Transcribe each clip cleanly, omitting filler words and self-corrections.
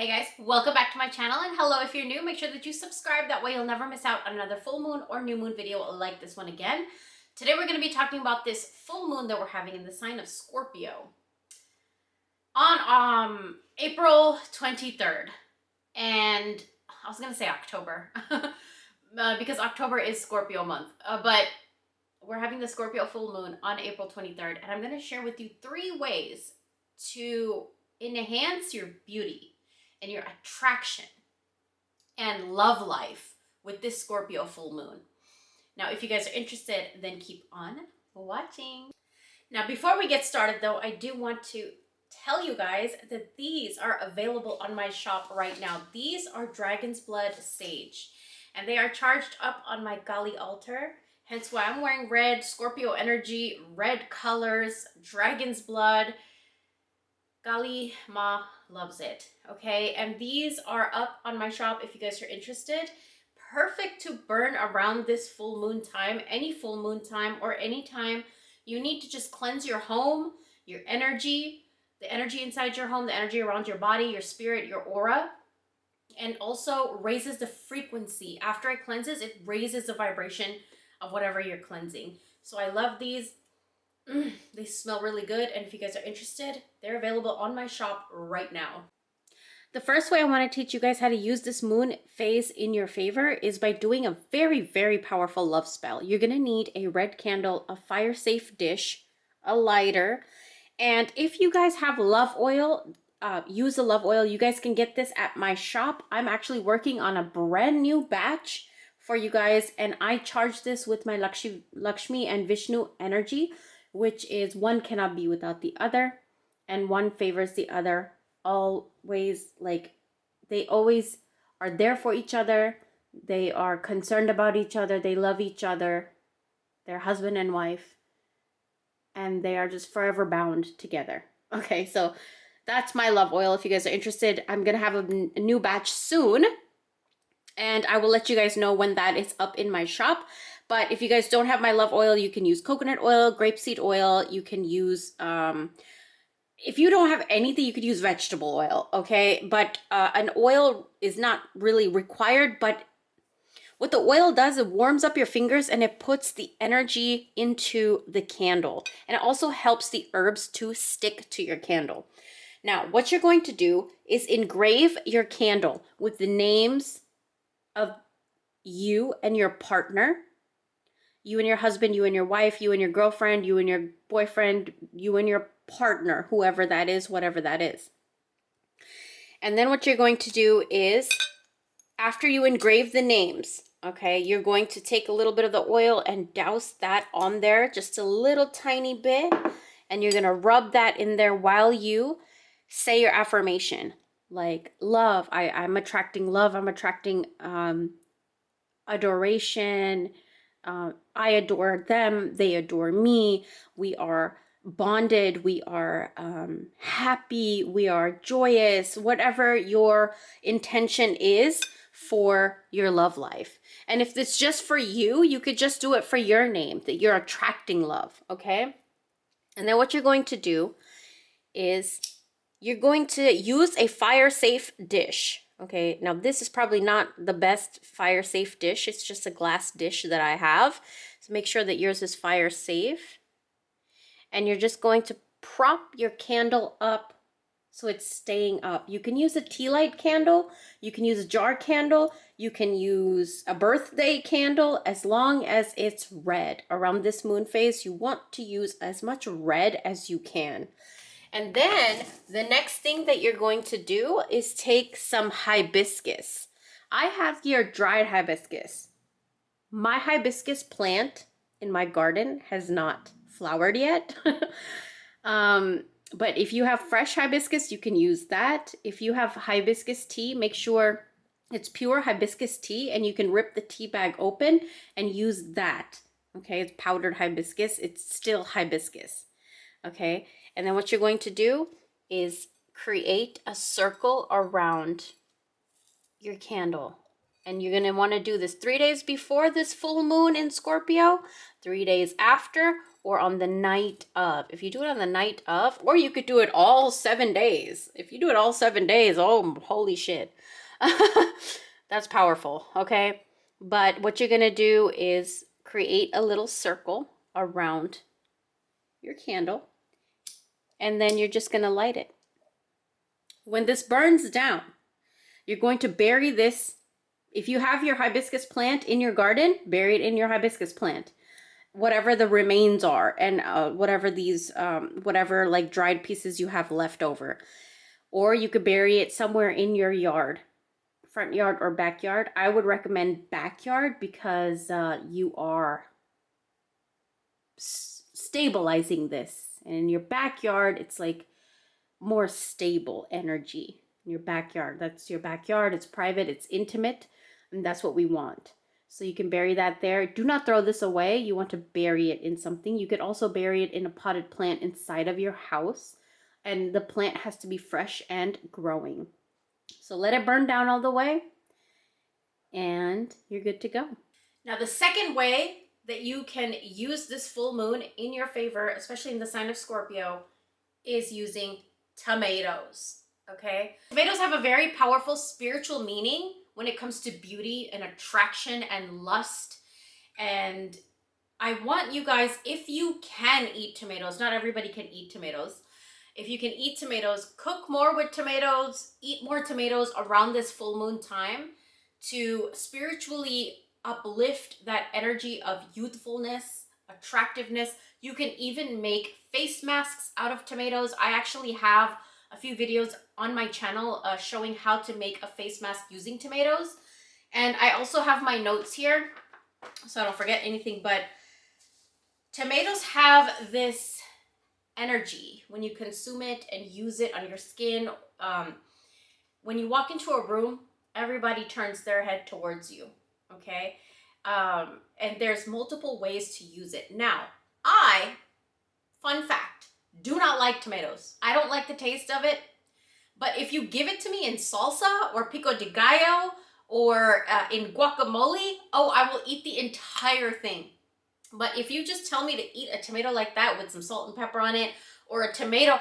Hey guys, welcome back to my channel, and hello if you're new. Make sure that you subscribe, that way you'll never miss out on another full moon or new moon video like this one again. Today we're going to be talking about this full moon that we're having in the sign of Scorpio on April 23rd. And I was going to say October because October is Scorpio month, but we're having the Scorpio full moon on April 23rd, and I'm going to share with you 3 ways to enhance your beauty and your attraction and love life with this Scorpio full moon. Now, if you guys are interested, then keep on watching. Now, before we get started though, I do want to tell you guys that these are available on my shop right now. These are Dragon's Blood Sage, and they are charged up on my Gali altar. Hence why I'm wearing red, Scorpio energy, red colors, Dragon's Blood. Gali Ma loves it, okay? And these are up on my shop if you guys are interested. Perfect to burn around this full moon time, any full moon time, or any time you need to just cleanse your home, your energy, the energy inside your home, the energy around your body, your spirit, your aura, and also raises the frequency. After it cleanses, it raises the vibration of whatever you're cleansing. So I love these. They smell really good, and if you guys are interested, they're available on my shop right now. The first way I want to teach you guys how to use this moon phase in your favor is by doing a very, very powerful love spell. You're going to need a red candle, a fire-safe dish, a lighter, and if you guys have love oil, use the love oil. You guys can get this at my shop. I'm actually working on a brand new batch for you guys, and I charge this with my Lakshmi and Vishnu energy, which is one cannot be without the other, and one favors the other. Always, like, they always are there for each other. They are concerned about each other. They love each other. They're husband and wife, and they are just forever bound together. Okay, so that's my love oil. If you guys are interested, I'm gonna have a new batch soon, and I will let you guys know when that is up in my shop. But if you guys don't have my love oil, you can use coconut oil, grapeseed oil. You can use, if you don't have anything, you could use vegetable oil, okay? But an oil is not really required, but what the oil does, it warms up your fingers and it puts the energy into the candle. And it also helps the herbs to stick to your candle. Now, what you're going to do is engrave your candle with the names of you and your partner, you and your husband, you and your wife, you and your girlfriend, you and your boyfriend, you and your partner, whoever that is, whatever that is. And then what you're going to do is, after you engrave the names, okay, you're going to take a little bit of the oil and douse that on there, just a little tiny bit, and you're going to rub that in there while you say your affirmation, like love. I'm attracting love. I'm attracting adoration. I adore them, they adore me, we are bonded, we are happy, we are joyous, whatever your intention is for your love life. And if it's just for you, you could just do it for your name, that you're attracting love, okay? And then what you're going to do is you're going to use a fire-safe dish. Okay, now this is probably not the best fire-safe dish. It's just a glass dish that I have. So make sure that yours is fire-safe. And you're just going to prop your candle up so it's staying up. You can use a tea light candle. You can use a jar candle. You can use a birthday candle, as long as it's red. Around this moon phase, you want to use as much red as you can. And then the next thing that you're going to do is take some hibiscus. I have here dried hibiscus. My hibiscus plant in my garden has not flowered yet. But if you have fresh hibiscus, you can use that. If you have hibiscus tea, make sure it's pure hibiscus tea, and you can rip the tea bag open and use that. Okay, it's powdered hibiscus. It's still hibiscus. Okay, and then what you're going to do is create a circle around your candle. And you're going to want to do this 3 days before this full moon in Scorpio, 3 days after, or on the night of. If you do it on the night of, or you could do it all 7 days. If you do it all 7 days, oh, holy shit. That's powerful, okay? But what you're going to do is create a little circle around your candle, and then you're just going to light it. When this burns down, you're going to bury this. If you have your hibiscus plant in your garden, bury it in your hibiscus plant. Whatever the remains are, and whatever these, whatever like dried pieces you have left over. Or you could bury it somewhere in your yard, front yard or backyard. I would recommend backyard because you are stabilizing this. And in your backyard, it's like more stable energy. In your backyard, that's your backyard. It's private, it's intimate, and that's what we want. So you can bury that there. Do not throw this away. You want to bury it in something. You could also bury it in a potted plant inside of your house. And the plant has to be fresh and growing. So let it burn down all the way. And you're good to go. Now the second way that you can use this full moon in your favor, especially in the sign of Scorpio, is using tomatoes. Okay? Tomatoes have a very powerful spiritual meaning when it comes to beauty and attraction and lust. And I want you guys, if you can eat tomatoes, not everybody can eat tomatoes. If you can eat tomatoes, cook more with tomatoes, eat more tomatoes around this full moon time to spiritually uplift that energy of youthfulness, attractiveness. You can even make face masks out of tomatoes. I actually have a few videos on my channel showing how to make a face mask using tomatoes. And I also have my notes here so I don't forget anything, but tomatoes have this energy when you consume it and use it on your skin. When you walk into a room, everybody turns their head towards you, okay? And there's multiple ways to use it. Now, fun fact, do not like tomatoes. I don't like the taste of it. But if you give it to me in salsa or pico de gallo or in guacamole, oh, I will eat the entire thing. But if you just tell me to eat a tomato like that with some salt and pepper on it, or a tomato,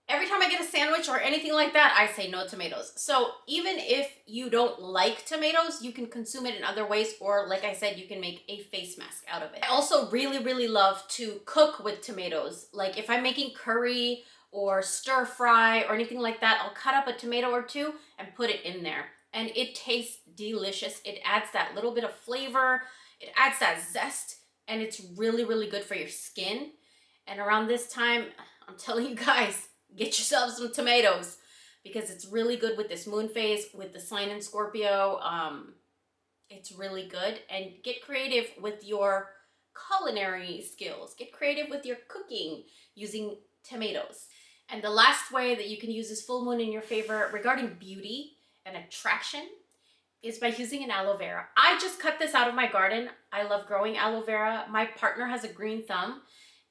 every time I get a sandwich or anything like that, I say no tomatoes. So even if you don't like tomatoes, you can consume it in other ways, or like I said, you can make a face mask out of it. I also really, really love to cook with tomatoes. Like if I'm making curry or stir fry or anything like that, I'll cut up a tomato or two and put it in there. And it tastes delicious. It adds that little bit of flavor. It adds that zest. And it's really, really good for your skin. And around this time, I'm telling you guys, get yourself some tomatoes because it's really good with this moon phase, with the sign in Scorpio. It's really good. And get creative with your culinary skills. Get creative with your cooking using tomatoes. And the last way that you can use this full moon in your favor regarding beauty and attraction is by using an aloe vera. I just cut this out of my garden. I love growing aloe vera. My partner has a green thumb,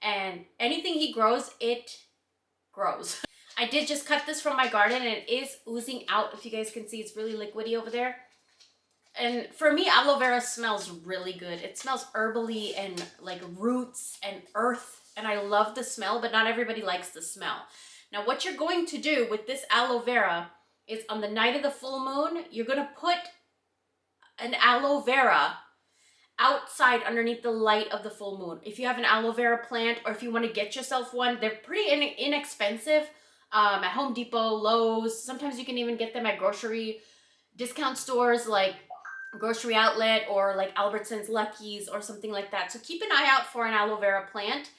and anything he grows, it grows. I did just cut this from my garden, and it is oozing out. If you guys can see, it's really liquidy over there. And for me, aloe vera smells really good. It smells herbally and like roots and earth, and I love the smell, but not everybody likes the smell. Now, what you're going to do with this aloe vera is on the night of the full moon, you're gonna put an aloe vera outside underneath the light of the full moon. If you have an aloe vera plant, or if you want to get yourself one, they're pretty inexpensive at Home Depot, Lowe's. Sometimes you can even get them at grocery discount stores like Grocery Outlet or like Albertsons, Lucky's, or something like that. So keep an eye out for an aloe vera plant.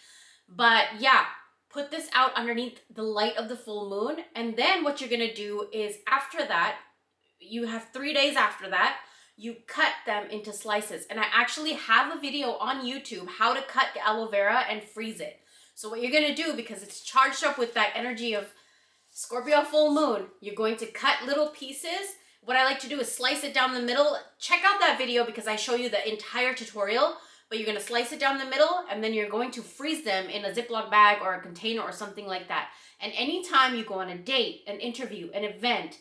But yeah, put this out underneath the light of the full moon. And then what you're gonna do is after that, you have 3 days after that, you cut them into slices. And I actually have a video on YouTube how to cut the aloe vera and freeze it. So what you're gonna do, because it's charged up with that energy of Scorpio full moon, you're going to cut little pieces. What I like to do is slice it down the middle. Check out that video because I show you the entire tutorial, but you're gonna slice it down the middle, and then you're going to freeze them in a Ziploc bag or a container or something like that. And anytime you go on a date, an interview, an event,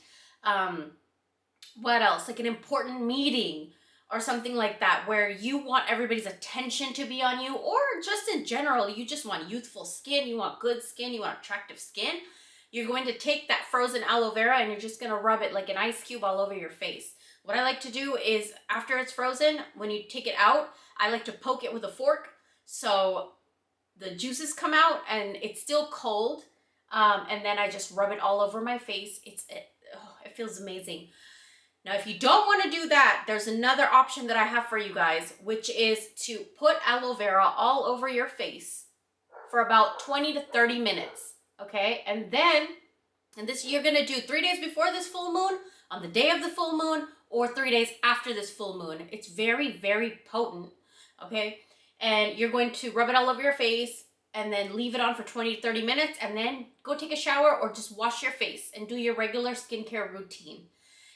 what else? Like an important meeting or something like that, where you want everybody's attention to be on you, or just in general, you just want youthful skin, you want good skin, you want attractive skin, you're going to take that frozen aloe vera and you're just going to rub it like an ice cube all over your face. What I like to do is, after it's frozen, when you take it out, I like to poke it with a fork so the juices come out and it's still cold. And then I just rub it all over my face. It feels amazing. Now, if you don't want to do that, there's another option that I have for you guys, which is to put aloe vera all over your face for about 20 to 30 minutes. Okay, and this you're gonna do 3 days before this full moon, on the day of the full moon, or 3 days after this full moon. It's very, very potent. Okay, and you're going to rub it all over your face and then leave it on for 20 to 30 minutes, and then go take a shower or just wash your face and do your regular skincare routine.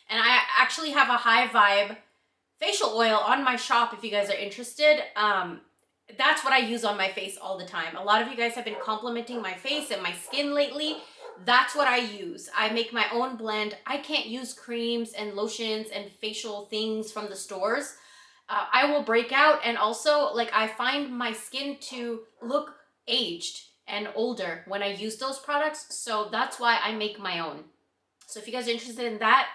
And I actually have a high vibe facial oil on my shop if you guys are interested. That's what I use on my face all the time. A lot of you guys have been complimenting my face and my skin lately. That's what I use. I make my own blend. I can't use creams and lotions and facial things from the stores. I will break out, and also, like, I find my skin to look aged and older when I use those products. So that's why I make my own. So if you guys are interested in that,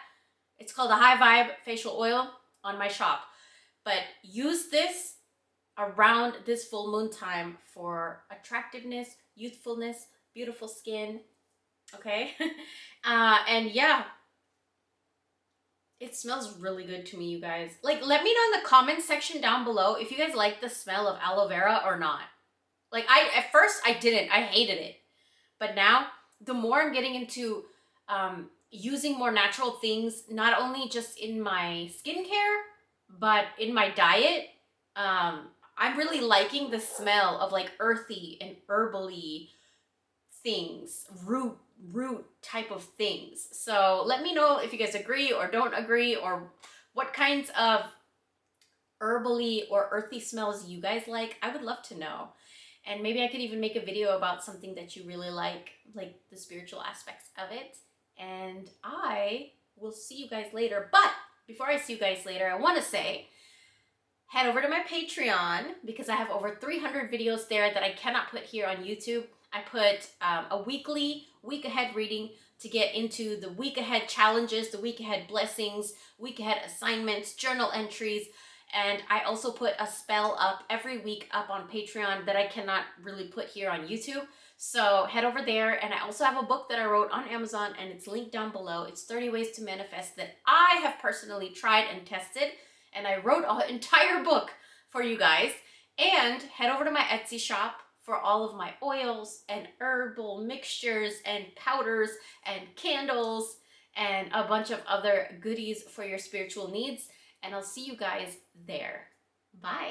it's called a High Vibe facial oil on my shop. But use this around this full moon time for attractiveness, youthfulness, beautiful skin. Okay? And yeah, it smells really good to me, you guys. Like, let me know in the comments section down below if you guys like the smell of aloe vera or not. Like, at first I didn't. I hated it. But now, the more I'm getting into using more natural things, not only just in my skincare, but in my diet, I'm really liking the smell of like earthy and herbally things, root type of things. So let me know if you guys agree or don't agree, or what kinds of herbally or earthy smells you guys like. I would love to know. And maybe I could even make a video about something that you really like the spiritual aspects of it. And I will see you guys later. But before I see you guys later, I want to say, head over to my Patreon, because I have over 300 videos there that I cannot put here on YouTube. I put a weekly week ahead reading to get into the week ahead challenges, the week ahead blessings, week ahead assignments, journal entries. And I also put a spell up every week up on Patreon that I cannot really put here on YouTube. So head over there. And I also have a book that I wrote on Amazon, and it's linked down below. It's 30 Ways to Manifest that I have personally tried and tested. And I wrote an entire book for you guys. And head over to my Etsy shop for all of my oils and herbal mixtures and powders and candles and a bunch of other goodies for your spiritual needs. And I'll see you guys there. Bye.